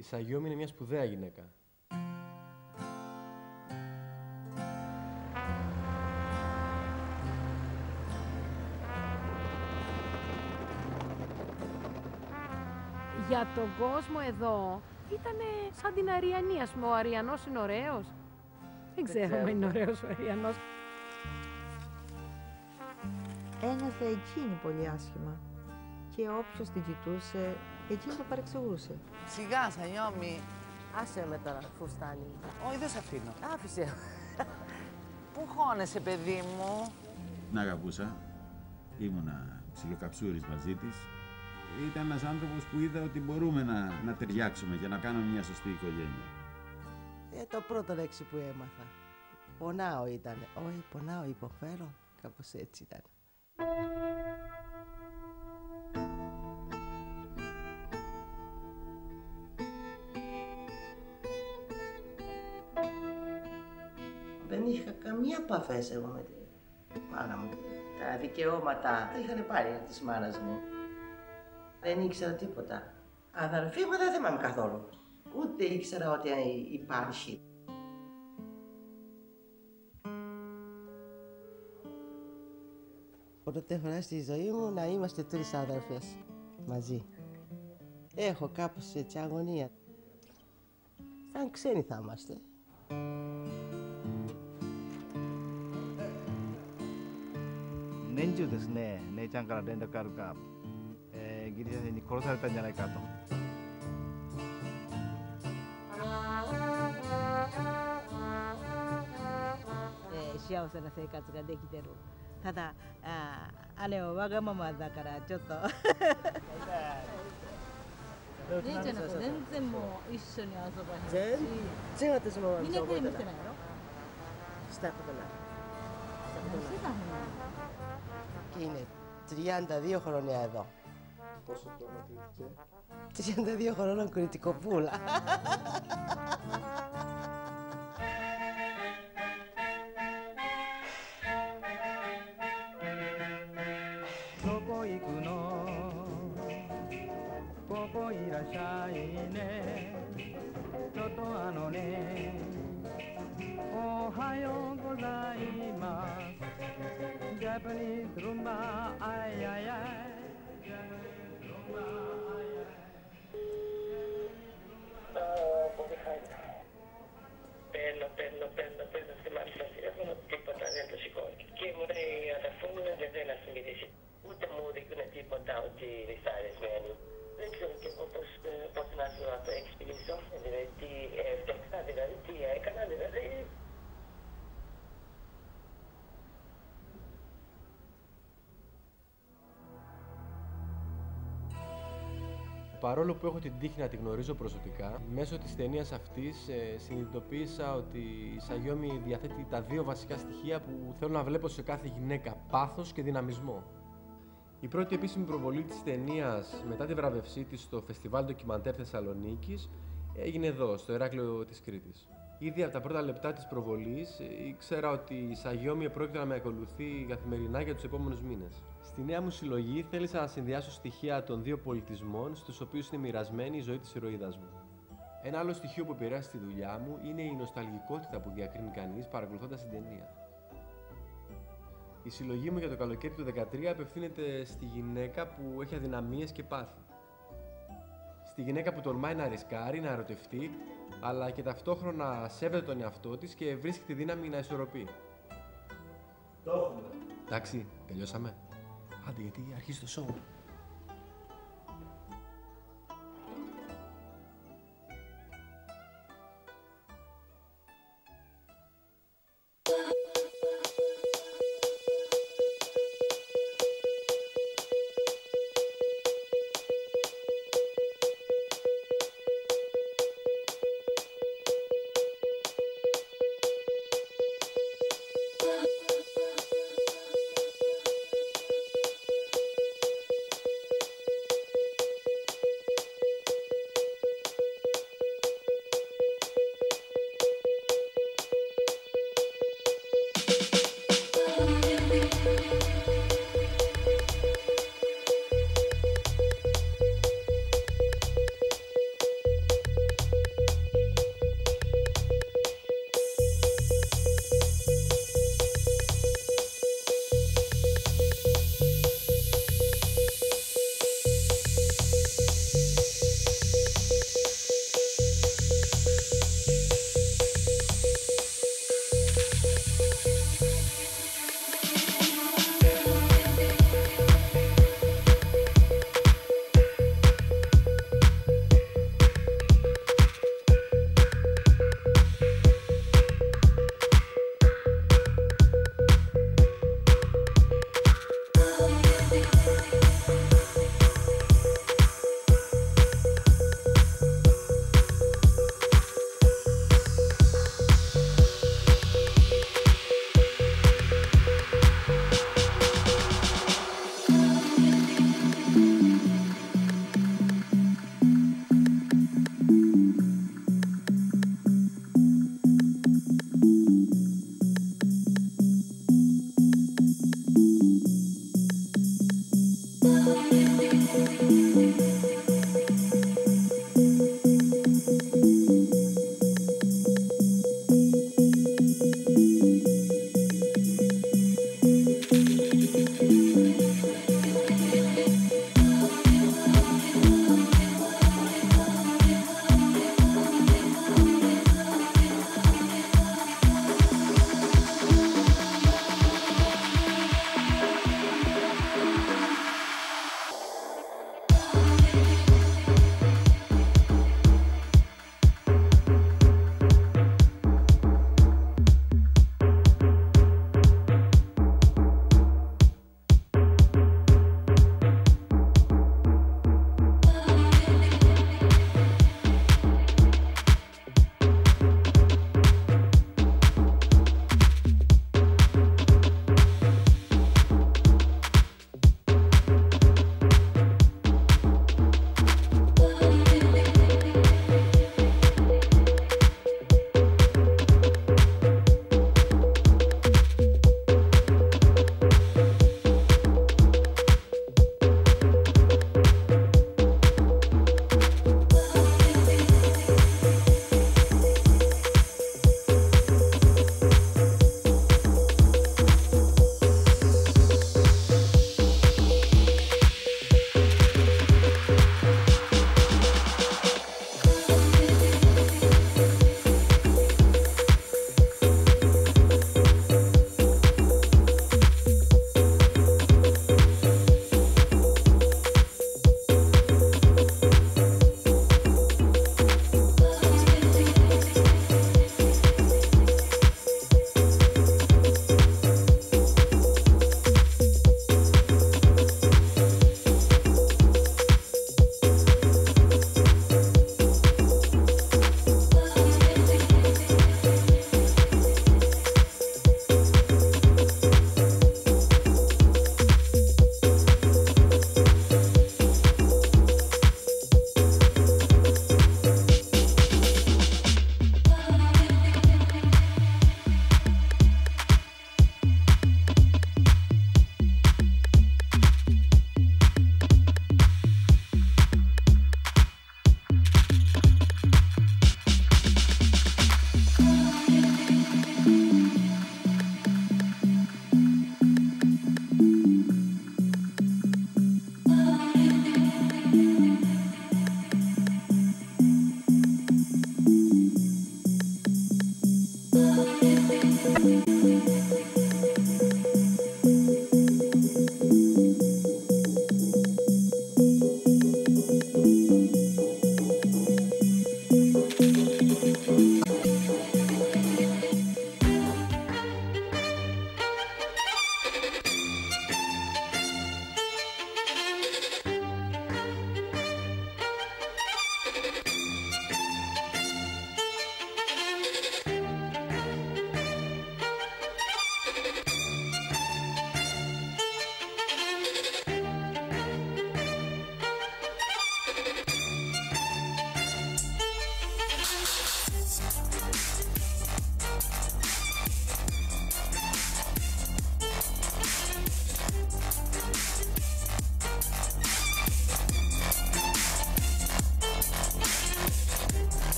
Η Σαγιόμι είναι μια σπουδαία γυναίκα. Για τον κόσμο εδώ ήτανε σαν την Αριανή, ας πούμε. Ο Αριανός είναι ωραίος. Δεν ξέρω αν είναι ωραίος ο Αριανός. Ένιωθε εκείνη πολύ άσχημα και όποιος την κοιτούσε, εκείνη το παρεξηγούσε. Σιγά, Σαγιόμι. Άσε με τώρα, φουστάνι. Όχι, δεν σε αφήνω. Άφησε. Πού χώνεσαι, παιδί μου? Την αγαπούσα. Ήμουνα ψιλοκαψούρης μαζί της. Ήταν ένας άνθρωπος που είδα ότι μπορούμε να ταιριάξουμε και να κάνουμε μια σωστή οικογένεια. Το πρώτο λέξη που έμαθα. Πονάω ήτανε. Όχι, πονάω, υποφέρω. Κάπως έτσι ήταν. Δεν είχα καμία επαφές εγώ με τη μάνα μου. Τα δικαιώματα τα είχαν πάρει της μάνας μου. Δεν ήξερα τίποτα. Αδερφή μου δεν θυμάμαι καθόλου. Ούτε ήξερα ότι υπάρχει. Πρώτη φορά στη ζωή μου να είμαστε τρεις αδερφές μαζί. Έχω κάπως έτσι αγωνία. Σαν ξένοι θα είμαστε. 年中ですね、姉ちゃんから連絡あるか、ギリシャ人に殺されたんじゃないかと。幸せな生活ができてる。ただ姉はわがままだからちょっと姉ちゃんなんか全然もう一緒に遊ばへんし。全然私もみんなテレビ見てないやろ。したことない。何してたの？Και είναι 32 χρόνια εδώ. Πόσο χρόνο τύχηκε? 32 χρόνων κριτικοπούλα. Japanese rumba, ay ay ay. Japanese rumba, ay ay. Πολύ χάρηκα. Παίρνω, σε μάλιστα τηλέφωνο, τίποτα δεν το σηκώνει. Και μου λέει η αδερφή μου δεν θέλει να συνειδήσει. Ούτε μου δείχνει τίποτα ότι δυσαρεσμένη. Δεν ξέρω και εγώ πώς να σου το εξηγήσω. Δηλαδή τι έφτιαξα, δηλαδή τι έκανα, δηλαδή. Παρόλο που έχω την τύχη να τη γνωρίζω προσωπικά, μέσω της ταινίας αυτής συνειδητοποίησα ότι η Σαγιόμι διαθέτει τα δύο βασικά στοιχεία που θέλω να βλέπω σε κάθε γυναίκα: πάθος και δυναμισμό. Η πρώτη επίσημη προβολή της ταινίας μετά τη βραβευσή της στο Φεστιβάλ Ντοκιμαντέρ Θεσσαλονίκης έγινε εδώ, στο Ηράκλειο της Κρήτης. Ήδη από τα πρώτα λεπτά της προβολής ήξερα ότι η Σαγιόμι πρόκειται να με ακολουθεί καθημερινά για τους επόμενους μήνες. Στη νέα μου συλλογή θέλησα να συνδυάσω στοιχεία των δύο πολιτισμών στους οποίους είναι μοιρασμένη η ζωή της ηρωίδας μου. Ένα άλλο στοιχείο που επηρεάζει τη δουλειά μου είναι η νοσταλγικότητα που διακρίνει κανείς παρακολουθώντας την ταινία. Η συλλογή μου για το καλοκαίρι του 2013 απευθύνεται στη γυναίκα που έχει αδυναμίες και πάθη. Στη γυναίκα που τολμάει να ρισκάρει, να ερωτευτεί, αλλά και ταυτόχρονα σέβεται τον εαυτό της και βρίσκει τη δύναμη να ισορροπεί. Το έχουμε. Εντάξει, τελειώσαμε. Άντε, γιατί αρχίζει το show.